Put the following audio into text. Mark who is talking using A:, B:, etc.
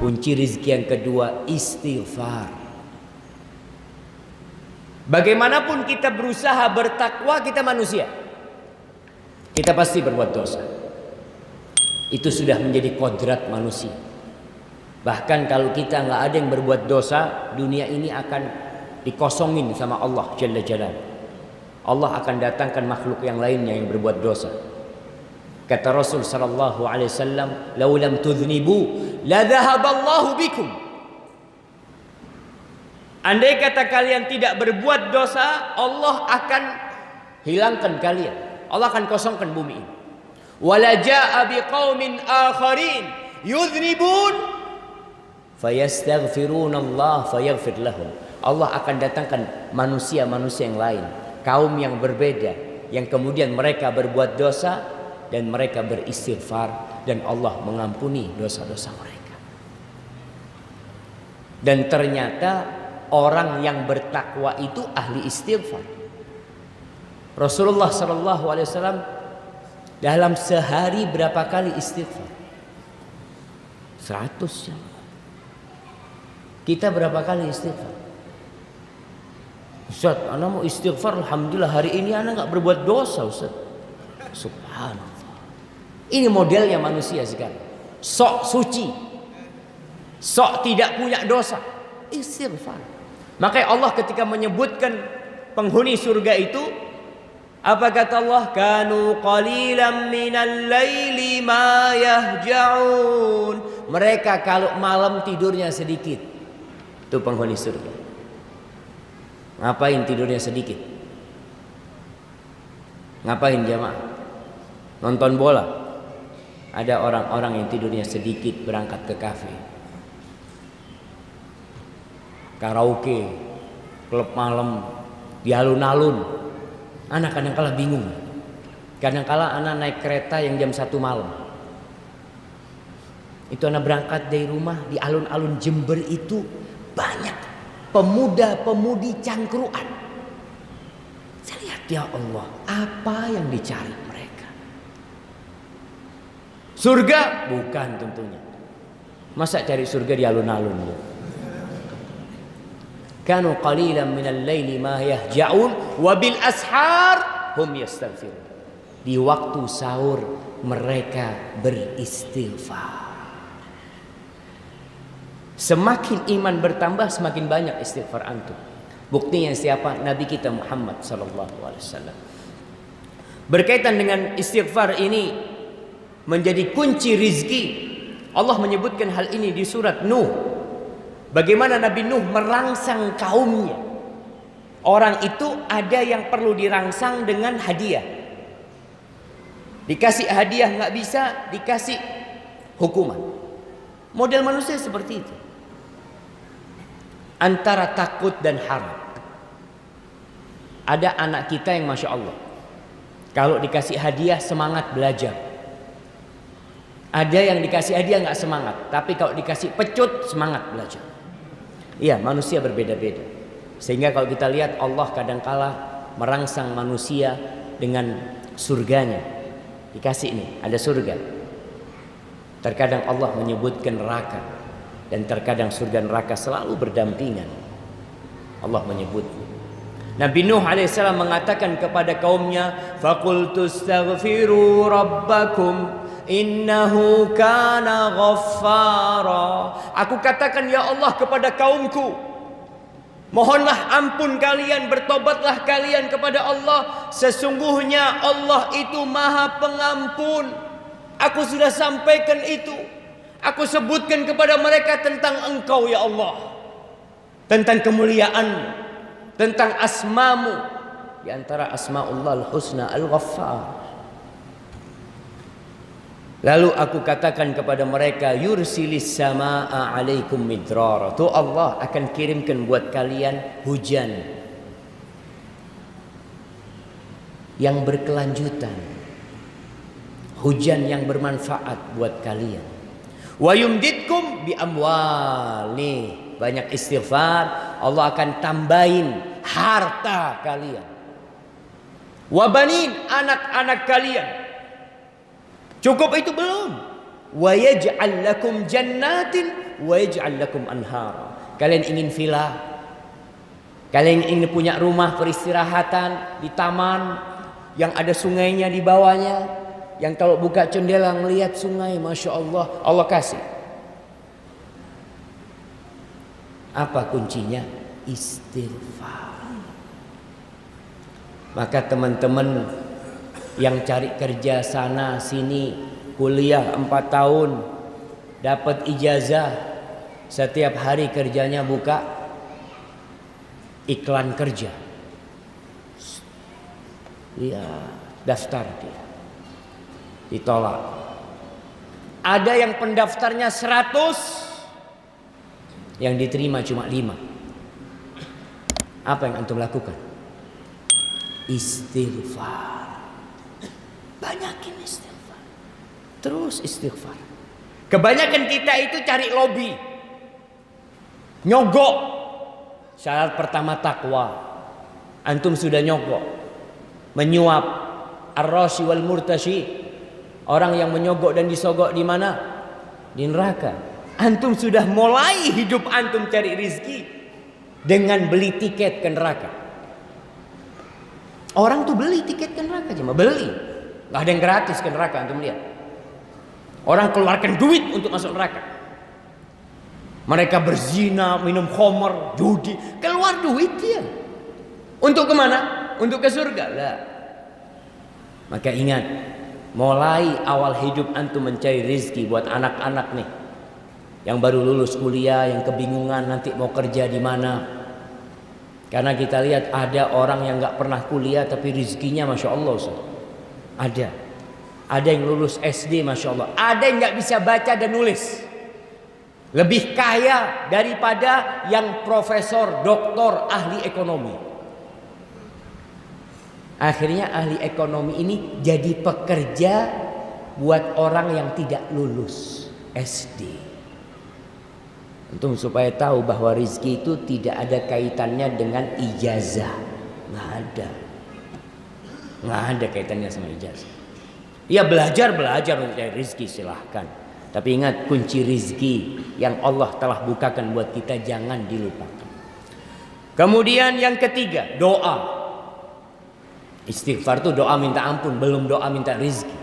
A: Kunci rizki yang kedua, istighfar. Bagaimanapun kita berusaha bertakwa, kita manusia, kita pasti berbuat dosa. Itu sudah menjadi kodrat manusia. Bahkan kalau kita nggak ada yang berbuat dosa, dunia ini akan dikosongin sama Allah Jalla Jalaluhu. Allah akan datangkan makhluk yang lainnya yang berbuat dosa. Kata Rasul sallallahu alaihi wasallam, "Lau lam tudhnibu la dhahaballahu bikum." Andai kata kalian tidak berbuat dosa, Allah akan hilangkan kalian. Allah akan kosongkan bumi ini. Wala jaa biqaumin akharin yudhnibun fayastaghfiruna Allah fayaghfir lahum. Allah akan datangkan manusia-manusia yang lain, kaum yang berbeda, yang kemudian mereka berbuat dosa dan mereka beristighfar dan Allah mengampuni dosa-dosa mereka. Dan ternyata orang yang bertakwa itu ahli istighfar. Rasulullah sallallahu alaihi wasallam dalam sehari berapa kali istighfar? 100 ya. Kita berapa kali istighfar? Ustaz, ana mau istighfar, alhamdulillah hari ini ana enggak berbuat dosa, Ustaz. Subhanallah. Ini modelnya manusia sekarang. Sok suci, sok tidak punya dosa, istighfar. Makanya Allah ketika menyebutkan penghuni surga itu, apa kata Allah? Kanu qalilan minal laili ma yahja'un. Mereka kalau malam tidurnya sedikit. Itu penghuni surga. Ngapain tidurnya sedikit? Ngapain jamaah? Nonton bola. Ada orang-orang yang tidurnya sedikit berangkat ke kafe, karaoke, klub malam, di alun-alun. Anak kadang-kala bingung. Kadang-kala anak naik kereta yang jam 1 malam. Itu anak berangkat dari rumah, di alun-alun Jember itu banyak pemuda-pemudi cangkruan. Saya lihat, ya Allah, apa yang dicari mereka? Surga? Bukan tentunya. Masa cari surga di alun-alun? Kanu qalilan minal laili ma yahja'un wa bil ashar hum yastaghfirun. Di waktu sahur mereka beristighfar. Semakin iman bertambah, semakin banyak istighfar antum. Buktinya siapa? Nabi kita Muhammad sallallahu alaihi wasallam. Berkaitan dengan istighfar ini menjadi kunci rizki. Allah menyebutkan hal ini di surat Nuh. Bagaimana Nabi Nuh merangsang kaumnya. Orang itu ada yang perlu dirangsang dengan hadiah. Dikasih hadiah nggak bisa, dikasih hukuman. Model manusia seperti itu. Antara takut dan harap. Ada anak kita yang Masya Allah, kalau dikasih hadiah semangat belajar. Ada yang dikasih hadiah nggak semangat, tapi kalau dikasih pecut semangat belajar. Iya, manusia berbeda-beda. Sehingga kalau kita lihat Allah kadangkala merangsang manusia dengan surganya. Dikasih ini, ada surga. Terkadang Allah menyebutkan neraka, dan terkadang surga neraka selalu berdampingan. Allah menyebut. Nabi Nuh alaihissalam mengatakan kepada kaumnya, "Faqultu astaghfiru rabbakum innahu kana ghaffara." Aku katakan, ya Allah, kepada kaumku, mohonlah ampun kalian, bertobatlah kalian kepada Allah. Sesungguhnya Allah itu Maha Pengampun. Aku sudah sampaikan itu. Aku sebutkan kepada mereka tentang Engkau, ya Allah, tentang kemuliaan, tentang asmamu. Di antara asmaullah al-husna al-ghaffar. Lalu aku katakan kepada mereka, yursilis samaa alaikum midrara. Tuh Allah akan kirimkan buat kalian hujan yang berkelanjutan, hujan yang bermanfaat buat kalian. Wa yumditkum bi amwal. Nih, banyak istighfar, Allah akan tambahin harta kalian. Wa banin, anak-anak kalian. Cukup itu belum. Wa yaj'al lakum jannatin wa yaj'al lakum anhara. Kalian ingin villa, kalian ingin punya rumah peristirahatan di taman yang ada sungainya di bawahnya, yang kalau buka jendela melihat sungai, masya Allah, Allah kasih. Apa kuncinya? Istighfar. Maka teman-teman yang cari kerja sana sini, kuliah 4 tahun, dapat ijazah, setiap hari kerjanya buka iklan kerja. Dia daftar, dia ditolak. Ada yang pendaftarnya 100, yang diterima cuma 5. Apa yang antum lakukan? Istighfar. Banyakin istighfar. Terus istighfar. Kebanyakan kita itu cari lobby, nyogok. Syarat pertama takwa. Antum sudah nyogok, menyuap, ar-rashi wal murtashi. Orang yang menyogok dan disogok di mana? Di neraka. Antum sudah mulai hidup antum cari rizki dengan beli tiket ke neraka. Orang tuh beli tiket ke neraka, cuma beli. Gak ada yang gratis ke neraka, antum lihat. Orang keluarkan duit untuk masuk neraka. Mereka berzina, minum khamar, judi, keluar duit dia. Untuk kemana? Untuk ke surga lah. Maka ingat, mulai awal hidup antum mencari rizki buat anak-anak nih, yang baru lulus kuliah, yang kebingungan nanti mau kerja di mana. Karena kita lihat ada orang yang nggak pernah kuliah tapi rizkinya masya Allah, Ustaz. Ada yang lulus SD masya Allah, ada yang nggak bisa baca dan nulis, lebih kaya daripada yang profesor, doktor, ahli ekonomi. Akhirnya ahli ekonomi ini jadi pekerja buat orang yang tidak lulus SD. Untuk supaya tahu bahwa rizki itu tidak ada kaitannya dengan ijazah. Nggak ada kaitannya sama ijazah. Ya belajar untuk cari rizki silahkan. Tapi ingat, kunci rizki yang Allah telah bukakan buat kita jangan dilupakan. Kemudian yang ketiga, doa. Istighfar itu doa minta ampun, belum doa minta rizki.